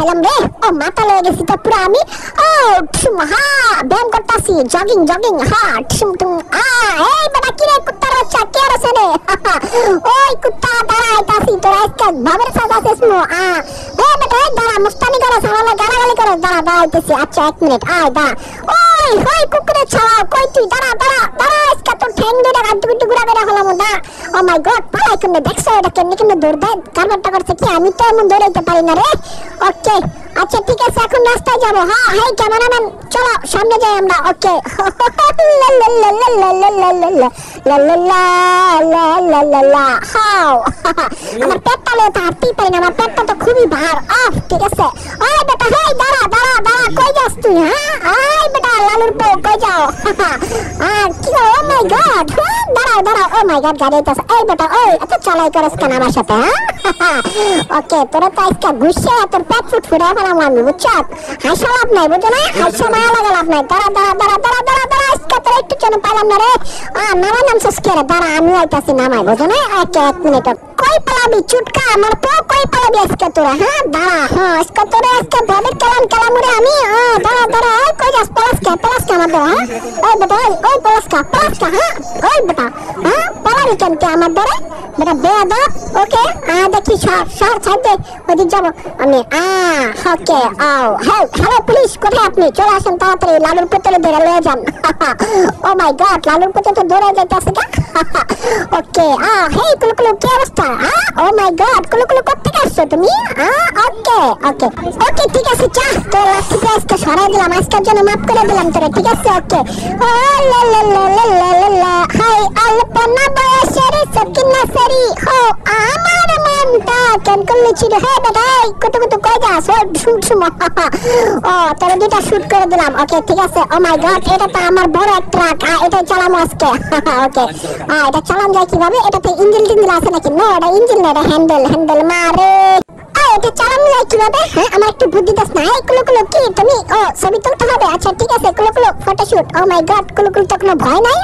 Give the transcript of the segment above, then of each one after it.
পাইলাম রে। ও মাথা লয়ে গেছি তো পুরো আমি। ও হা ব্যায়াম করতাছি, জগিং জগিং হা টুম এই বেটা কি রে কুত্তার বাচ্চা কে আছে রে? ওই কুত্তা দাঁড়া আইতাছি তোরা আজকে বাবার সাথে আছিস মো। এই বেটা দাঁড়া মুস্তানি করে সামনে গালাগালি করে দাঁড়া দাঁড়াইতেছি। আচ্ছা 1 মিনিট আয় দাঁড়া। ওই ওই কুকুরে ছাড়া কই তুই দাঁড়া দাঁড়া দাঁড়া আজকে তোর ঠ্যাং দুইটা গাড়ি দুটো ঘুরা বেরা হলাম না। ও মাই গড পালাই কেমনে দেখছো এটা কেমনে দৌড় দেয় কারবারটা করছে কি আমি তো এমন দৌড়াইতে পারি না রে। ওকে আচ্ছা ঠিক আছে এখন রাস্তায় যাবো। হ্যাঁ হেই ক্যামেরাম্যান চলো সামনে যাই আমরা। ওকে আমার পেটটা লো হাঁটতেই পারি না, আমার পেটটা তো খুবই ভার। ঠিক আছে ওই বেটা হেই দাঁড়া দাঁড়া দাঁড়া কই যাস তুই? হ্যাঁ আই বেটা লালুর পো কই যাও? কি ও মাই গড দাঁড়াও দাঁড়াও। ও মাই গড গাড়ি আইতাছে। এই বেটা ওই এত চালাই করস কেন আমার সাথে? হ্যাঁ ওকে তোরা তো আজকে ঘুষে তোর পেট ফুট ফুটে ফেলাম আমি বুঝছো। হাসা লাভ নাই বুঝো না, হাসা মায়া লাগা লাভ নাই। দাঁড়া দাঁড়া দাঁড়া দাঁড়া দাঁড়া দাঁড়া আজকে তোর একটু যেন পাইলাম না রে। নামাই নামছিস কে রে? দাঁড়া আমি আইতাছি নামাই বুঝো না। 1 মিনিট কই পালাবি চুটকা আমার পো কই পালাবি আজকে তোরা? হ্যাঁ দাঁড়া আজকে তোরা আজকে ভাবে কেলাম রে আমি। দাঁড়া দাঁড়া কই যাস? প্লাস কে আমার দেওয়া? ওই বেটা ওই প্লাস কা হ্যাঁ ওই বেটা হ্যাঁ পালাবি কেন কে আমার ধরে বেটা বেয়াদব? ওকে দেখি সর ছাড় দে ওদিক যাবো আমি। ওকে হ্যালো পুলিশ কোথায় আপনি? চলে আসেন তাড়াতাড়ি লালুর পুত্রে ধরে লয়ে যান। ও মাই গড লালুর পুত্র তো দৌড়ে যাইতেছে কা। ওকে হেই কুলুকুলু কি অবস্থা? ও মাই গড কুলুকুলু কোত্থেকে আসছো তুমি? ওকে ওকে ওকে ঠিক আছে চা তো লাস্ট আজকে সরাই দিলাম, আজকের জন্য মাফ করে দিলাম তোরা ঠিক আছে। ওকে হাই আলপনা বয়সের সকিনা সেরি হো আমার মনটা কেন করলি ছিল। হে বেটাই কুতু কই যাস? শুট তোরা দুটা শুট করে দিলাম। ওকে ঠিক আছে। ও মাই গড এটা তো আমার বড় এক ট্রাক, এটা চালামো আজকে। ওকে এটা চালান যায় কিভাবে? এটাতে ইঞ্জিন আছে নাকি? নো এটা ইঞ্জিন না, এটা হ্যান্ডেল মারে। এটা চালানো যায় কিভাবে? হ্যাঁ আমার একটু বুদ্ধি দাস না। এই কুলুকুলু কি তুমি? ছবি তুলতে হবে? আচ্ছা ঠিক আছে কুলুকুলু ফটোশুট। ও মাই গড কুলুকুলু তো কোনো ভয় নাই।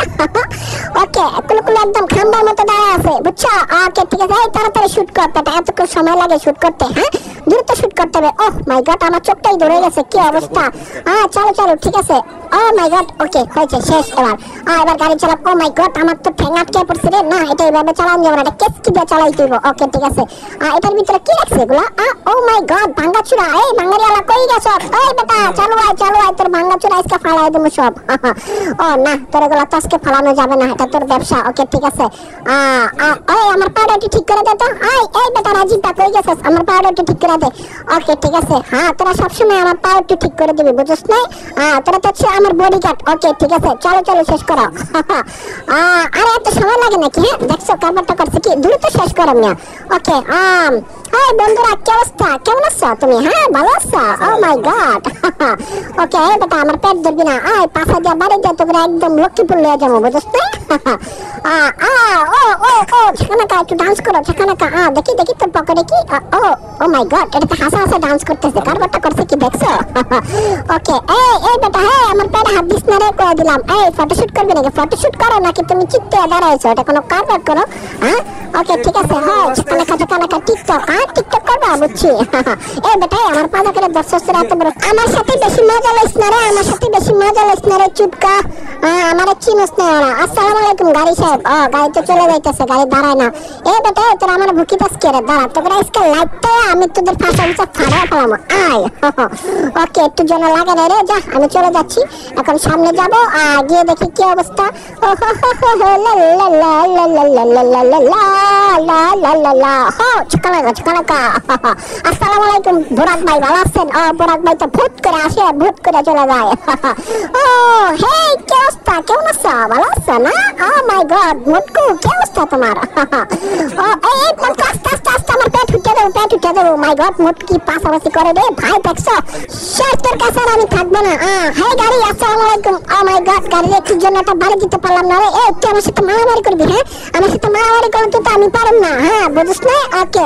ওকে কুলুকুলু একদম খাম্বার মতো দাঁড়ায় আছে বুঝছো। ওকে ঠিক আছে এই তাড়াতাড়ি শুট কর, এটা এতক্ষণ সময় লাগে শুট করতে। হ্যাঁ দ্রুত শুট করতে হবে। ও মাই গড আমার চোখটাই ধরে গেছে কি অবস্থা। চলো ঠিক আছে। ও মাই গড ওকে হয়েছে শেষ। এবার গাড়ি চালাব। ও মাই গড আমার তো ঠ্যাং আটকে পড়ছে রে। না এটা এইভাবে চালান যাবে না, এটা কেসকি দিয়ে চালাই দিব। ওকে ঠিক আছে এটার ভিতরে কি রাখছে এগুলা? ও মাই গড ভাঙ্গাচুরা। এই ভাঙ্গারিওয়ালা কই গেছ? এই বেটা চালু আয় তোর ভাঙ্গাচুরা আজকে ফালাই দেবো সব। ও না তোর এগুলা তো আজকে ফালানো যাবে না, এটা তোর ব্যবসা। ওকে ঠিক আছে ওই আমার পাউডারটি ঠিক করে দে তো। এই বেটা রাজিবটা কই গেছিস? আমার পাউডারটি ঠিক করে দে। ওকে ঠিক আছে তোরা সবসময় আমার পাউডারটি ঠিক করে দিবি বুঝছিস না? তোরা তো হচ্ছে আমার বডিগার্ড। ওকে ঠিক আছে চলো শেষ করো। আরে এত সময় লাগে নাকি? হ্যাঁ দেখছো কারবারটা করছে কি দ্রুত শেষ করো না। ওকে হাই বন্ধুরা কি অবস্থা? কেমন আছো তুমি? হ্যাঁ ভালো আছো? ও মাই গড ওকে বেটা আমার পেট ধরবি না। পাশা দিয়ে বাড়ি দিয়ে তোকে একদম লক্ষ্মীপুর লয়ে যাবো বুঝছিস না? ও ছাকানাকা একটু ডান্স করো ছাকানাকা। দেখি তোর পকেটে কি? ও মাই গড এটা তো হাসা ডান্স করতেছে, কারবারটা করছে কি দেখছো? ওকে এই বেটা আমার পেটে হাত দিস না রে করে দিলাম। ফটোশুট করবি নাকি? ফটোশুট করো নাকি তুমি চিত্তে দাঁড়াইছো? এটা কোনো কারবার করো? ওকে ঠিক আছে ছাকানাকা টিকটক করবা বুঝছি। এই বেটা আমার পাজা করে দর্শক এত বড় আমার সাথে বেশি মজা লইস না রে চুটকা। আমার চিনস না ওরা। আসসালামু আলাইকুম গাড়ি সাহেব। গাড়ি তো চলে যাইতেছে, গাড়ি দাঁড়ায় না। এই বেটা তোরা আমার ভুকিতাস কে রে? দাঁড়া তোরা আজকে লাইটটা আমি তোদের ফাঁসা ফাড়া ফেলাম। ওকে একটু জন লাগে রে যা আমি চলে যাচ্ছি এখন সামনে যাবো। গিয়ে দেখি কি অবস্থা। আসসালামু আলাইকুম বোরাক ভাই ভালো আছেন? বোরাক ভাই তো ভূত করে আসে ভূত করে চলে যায়। হে কি অবস্থা? কেমন আছো? ভালো আছো না? ও মাই গড মুটকু কি অবস্থা তোমার? এই আস্তে আমার পেট উঠে দেবো। মাই গড মুটকি পাশাপাশি করে রে ভাই দেখছো শেষ তোর কাছে আমি থাকবো না। হে গাড়ি আসসালামু আলাইকুম। ও মাই গড গাড়ির একটু জন্য একটা বাড়ি দিতে পারলাম না রে। তুই আমার সাথে মারামারি করবি? হ্যাঁ আমার সাথে মারামারি করলে তো আমি পারব না। হ্যাঁ বুঝিস না? ওকে